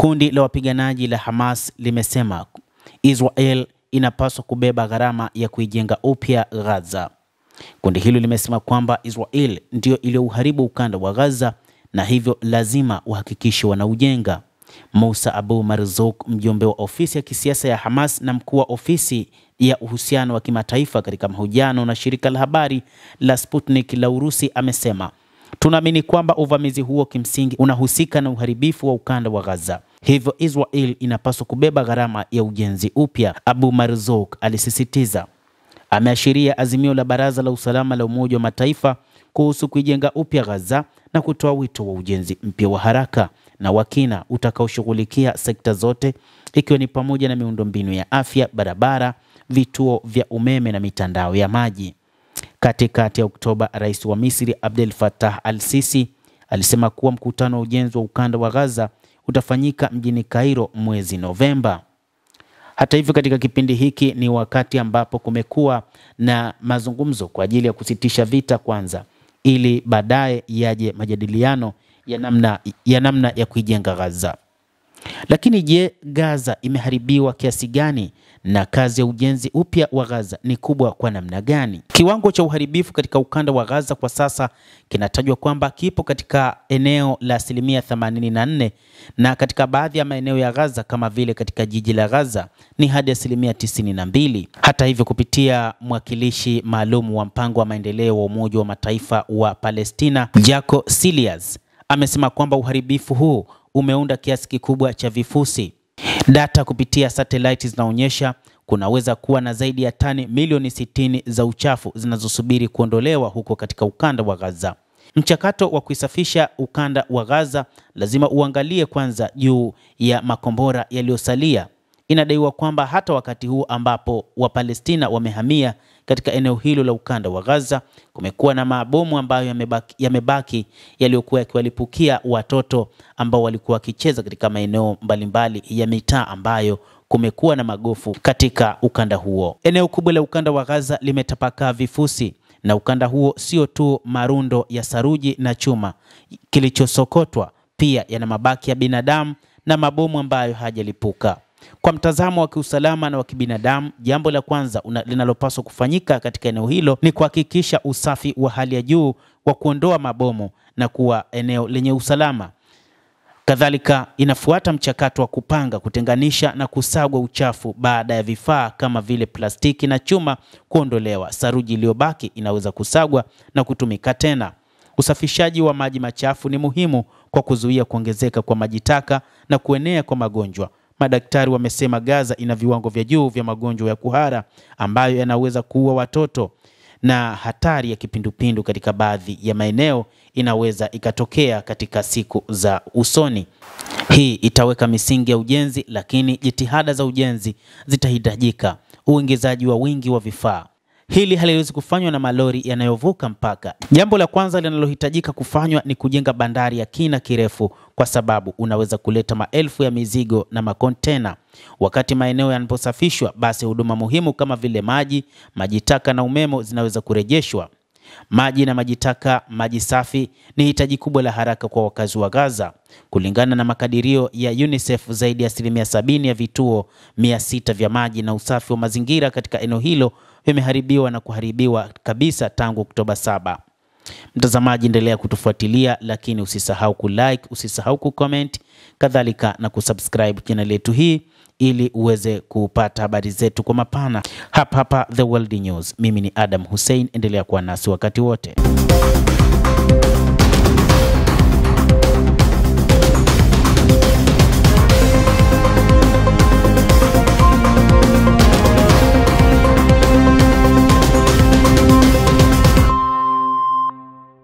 Kundi la wapiganaji la Hamas limesema Israel inapaswa kubeba gharama ya kuijenga upya Gaza. Kundi hilo limesema kwamba Israel ndio iliyoharibu ukanda wa Gaza na hivyo lazima wahakikishe wanaujenga. Musa Abu Marzouk, mjumbe wa ofisi ya kisiasa ya Hamas na mkuu wa ofisi ya uhusiano wa kimataifa, katika mahojiano na shirika la habari la Sputnik la Urusi, amesema tunaamini kwamba uvamizi huo kimsingi unahusika na uharibifu wa ukanda wa Gaza. Hivyo Israel inapaswa kubeba gharama ya ujenzi upya, Abu Marzouk alisisitiza. Ameashiria azimio la Baraza la Usalama la Umoja wa Mataifa kuhusu kuijenga upya Gaza na kutoa wito wa ujenzi mpya wa haraka na wakina utakaoshughulikia sekta zote, ikiwa ni pamoja na miundombinu ya afya, barabara, vituo vya umeme na mitandao ya maji. Katikati ya Oktoba, Rais wa Misri Abdel Fattah al-Sisi alisema kuwa mkutano wa ujenzi wa ukanda wa Gaza utafanyika mjini Cairo mwezi Novemba. Hata hivyo, katika kipindi hiki ni wakati ambapo kumekuwa na mazungumzo kwa ajili ya kusitisha vita kwanza, ili baadaye yaje majadiliano ya namna ya kuijenga Gaza. Lakini je, Gaza imeharibiwa kiasi gani na kazi ya ujenzi upya wa Gaza ni kubwa kwa namna gani? Kiwango cha uharibifu katika ukanda wa Gaza kwa sasa kinatajwa kwamba kipo katika eneo la 84%, na katika baadhi ya maeneo ya Gaza kama vile katika jiji la Gaza ni hadi 92%. Hata hivyo, kupitia mwakilishi maalum wa mpango wa maendeleo wa Umoja wa Mataifa wa Palestina, Jaco Silias, amesema kwamba uharibifu huu umeunda kiasi kikubwa cha vifusi. Data kupitia satellite zinaonyesha kunaweza kuwa na zaidi ya tani milioni 60 za uchafu zinazosubiri kuondolewa huko katika ukanda wa Gaza. Mchakato wa kuisafisha ukanda wa Gaza lazima uangalie kwanza juu ya makombora yaliyosalia. Inadaiwa kwamba hata wakati huu ambapo Wapalestina wamehamia katika eneo hilo la ukanda wa Gaza, kumekuwa na mabomu ambayo yamebaki yaliyokuwa yakiwalipukia watoto ambao walikuwa wakicheza katika maeneo mbalimbali ya mitaa ambayo kumekuwa na magofu katika ukanda huo. Eneo kubwa la ukanda wa Gaza limetapakaa vifusi, na ukanda huo sio tu marundo ya saruji na chuma kilichosokotwa, pia yana mabaki ya binadamu na mabomu ambayo hajalipuka. Kwa mtazamo wa kiusalama na wa kibinadamu, jambo la kwanza linalopaswa kufanyika katika eneo hilo ni kuhakikisha usafi wa hali ya juu wa kuondoa mabomu na kuwa eneo lenye usalama. Kadhalika, inafuata mchakato wa kupanga, kutenganisha na kusagwa uchafu baada ya vifaa kama vile plastiki na chuma kuondolewa. Saruji iliyobaki inaweza kusagwa na kutumika tena. Usafishaji wa maji machafu ni muhimu kwa kuzuia kuongezeka kwa maji taka na kuenea kwa magonjwa. Madaktari wamesema Gaza ina viwango vya juu vya magonjwa ya kuhara ambayo yanaweza kuua watoto, na hatari ya kipindupindu katika baadhi ya maeneo inaweza ikatokea katika siku za usoni. Hii itaweka misingi ya ujenzi, lakini jitihada za ujenzi zitahitajika uingizaji wa wingi wa vifaa. Hili haliwezi kufanywa na malori yanayovuka mpaka. Jambo la kwanza linalohitajika kufanywa ni kujenga bandari ya kina kirefu, kwa sababu unaweza kuleta maelfu ya mizigo na makontena. Wakati maeneo yanaposafishwa, basi huduma muhimu kama vile maji, maji taka na umeme zinaweza kurejeshwa. Maji na maji taka, maji safi ni hitaji kubwa la haraka kwa wakazi wa Gaza. Kulingana na makadirio ya UNICEF, zaidi ya 70% ya vituo 600 vya maji na usafi wa mazingira katika eneo hilo vimeharibiwa na kuharibiwa kabisa tangu Oktoba 7. Mtazamaji, endelea kutufuatilia, lakini usisahau kulike, usisahau kucomment, kadhalika na kusubscribe channel yetu hii ili uweze kupata habari zetu kwa mapana hapa The World News. Mimi ni Adam Hussein, endelea kuwa nasi wakati wote.